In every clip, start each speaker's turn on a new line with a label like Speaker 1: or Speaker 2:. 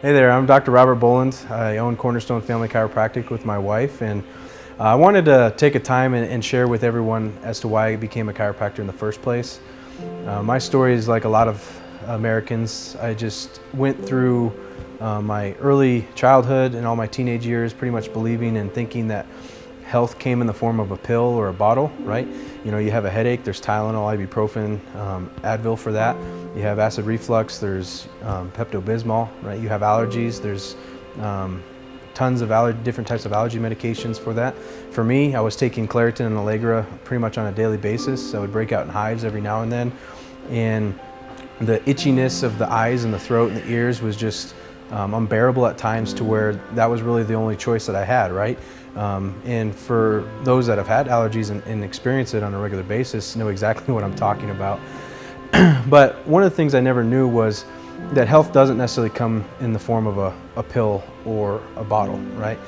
Speaker 1: Hey there, I'm Dr. Robert Boland. I own Cornerstone Family Chiropractic with my wife, and I wanted to take a time and share with everyone as to why I became a chiropractor in the first place. My story is like a lot of Americans. I just went through my early childhood and all my teenage years pretty much believing and thinking that health came in the form of a pill or a bottle, right? You know, you have a headache, there's Tylenol, ibuprofen, Advil for that. You have acid reflux, there's Pepto-Bismol, right? You have allergies, there's tons of different types of allergy medications for that. For me, I was taking Claritin and Allegra pretty much on a daily basis. I would break out in hives every now and then. And the itchiness of the eyes and the throat and the ears was just unbearable at times, to where that was really the only choice that I had, right? And for those that have had allergies and experience it on a regular basis, know exactly what I'm talking about. But one of the things I never knew was that health doesn't necessarily come in the form of a pill or a bottle, right?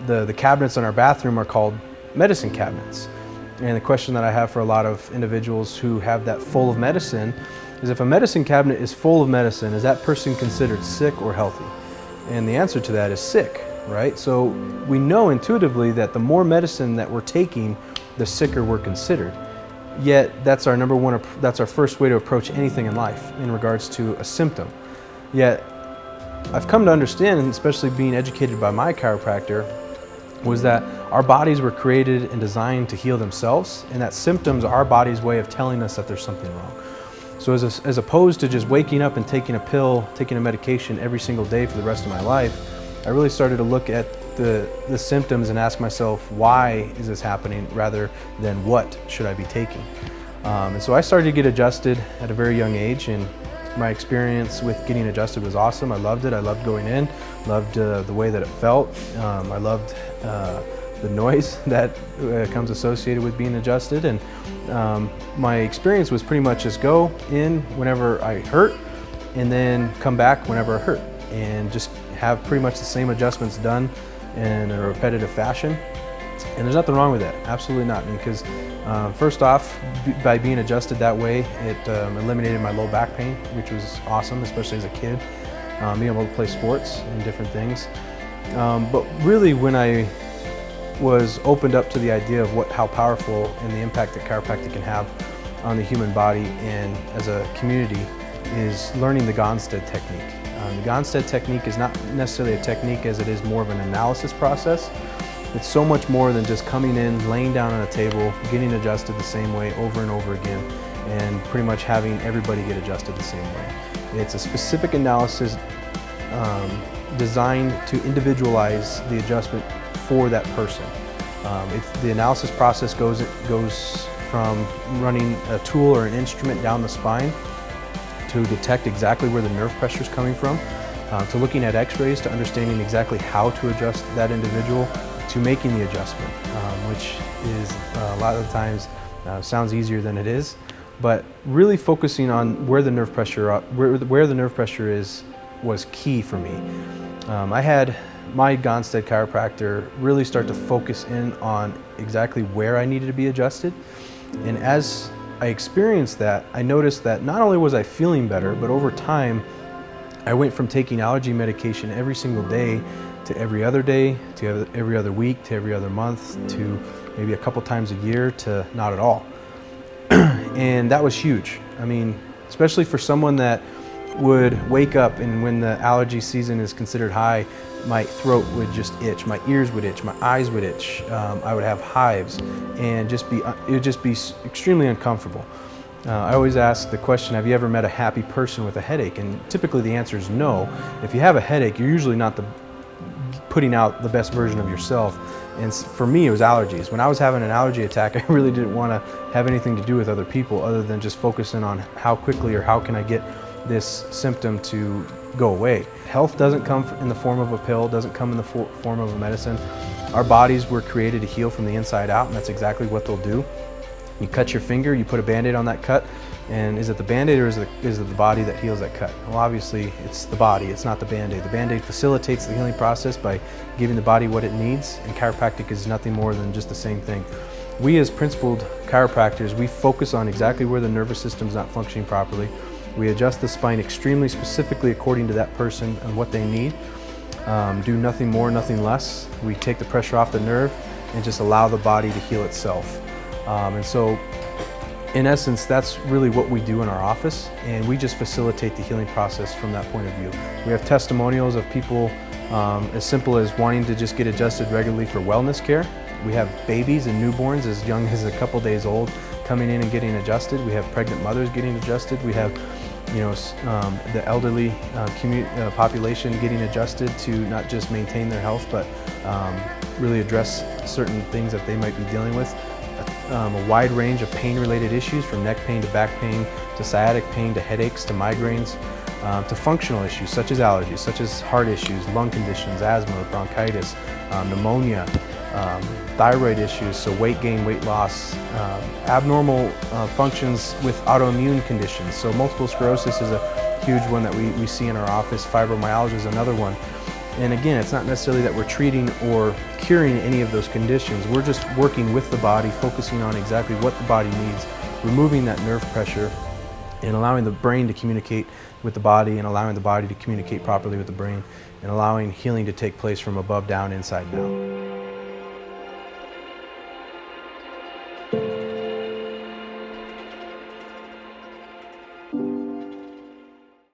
Speaker 1: The cabinets in our bathroom are called medicine cabinets. And the question that I have for a lot of individuals who have that full of medicine is, if a medicine cabinet is full of medicine, is that person considered sick or healthy? And the answer to that is sick, right? So we know intuitively that the more medicine that we're taking, the sicker we're considered. Yet that's our first way to approach anything in life in regards to a symptom. Yet I've come to understand, and especially being educated by my chiropractor, was that our bodies were created and designed to heal themselves, and that symptoms are our body's way of telling us that there's something wrong. So as opposed to just waking up and taking a pill, taking a medication every single day for the rest of my life, I really started to look at the symptoms and ask myself, why is this happening, rather than what should I be taking? And so I started to get adjusted at a very young age, and my experience with getting adjusted was awesome. I loved it. I loved going in, loved the way that it felt. I loved the noise that comes associated with being adjusted. And my experience was pretty much just go in whenever I hurt, and then come back whenever I hurt, and just have pretty much the same adjustments done in a repetitive fashion. And there's nothing wrong with that, absolutely not. Because first off, by being adjusted that way, it eliminated my low back pain, which was awesome, especially as a kid, being able to play sports and different things. But really, when I was opened up to the idea of how powerful and the impact that chiropractic can have on the human body and as a community, is learning the Gonstead technique. The Gonstead technique is not necessarily a technique as it is more of an analysis process. It's so much more than just coming in, laying down on a table, getting adjusted the same way over and over again, and pretty much having everybody get adjusted the same way. It's a specific analysis designed to individualize the adjustment for that person. The analysis process goes from running a tool or an instrument down the spine to detect exactly where the nerve pressure is coming from, to looking at x-rays to understanding exactly how to adjust that individual, to making the adjustment, which is a lot of the times sounds easier than it is. But really focusing on where the nerve pressure is was key for me. I had my Gonstead chiropractor really start to focus in on exactly where I needed to be adjusted. And as I experienced that, I noticed that not only was I feeling better, but over time, I went from taking allergy medication every single day to every other day, to every other week, to every other month, to maybe a couple times a year, to not at all. And that was huge. I mean, especially for someone that would wake up, and when the allergy season is considered high, my throat would just itch, my ears would itch, my eyes would itch, I would have hives, and it would just be extremely uncomfortable. I always ask the question, have you ever met a happy person with a headache? And typically the answer is no. If you have a headache, you're usually not putting out the best version of yourself. And for me, it was allergies. When I was having an allergy attack, I really didn't want to have anything to do with other people other than just focusing on how quickly or how can I get this symptom to go away. Health doesn't come in the form of a pill, doesn't come in the form of a medicine. Our bodies were created to heal from the inside out, and that's exactly what they'll do. You cut your finger, you put a Band-Aid on that cut, and is it the Band-Aid or is it the body that heals that cut? Well, obviously it's the body, it's not the Band-Aid. The Band-Aid facilitates the healing process by giving the body what it needs, and chiropractic is nothing more than just the same thing. We as principled chiropractors, we focus on exactly where the nervous system's not functioning properly. We adjust the spine extremely specifically according to that person and what they need. Do nothing more, nothing less. We take the pressure off the nerve and just allow the body to heal itself. And so in essence, that's really what we do in our office, and we just facilitate the healing process from that point of view. We have testimonials of people as simple as wanting to just get adjusted regularly for wellness care. We have babies and newborns as young as a couple days old coming in and getting adjusted. We have pregnant mothers getting adjusted. We have the elderly population getting adjusted to not just maintain their health, but really address certain things that they might be dealing with. A wide range of pain-related issues, from neck pain to back pain, to sciatic pain, to headaches, to migraines, to functional issues such as allergies, such as heart issues, lung conditions, asthma, bronchitis, pneumonia, thyroid issues, so weight gain, weight loss, abnormal functions with autoimmune conditions. So multiple sclerosis is a huge one that we see in our office. Fibromyalgia is another one. And again, it's not necessarily that we're treating or curing any of those conditions. We're just working with the body, focusing on exactly what the body needs, removing that nerve pressure, and allowing the brain to communicate with the body, and allowing the body to communicate properly with the brain, and allowing healing to take place from above down, inside and out.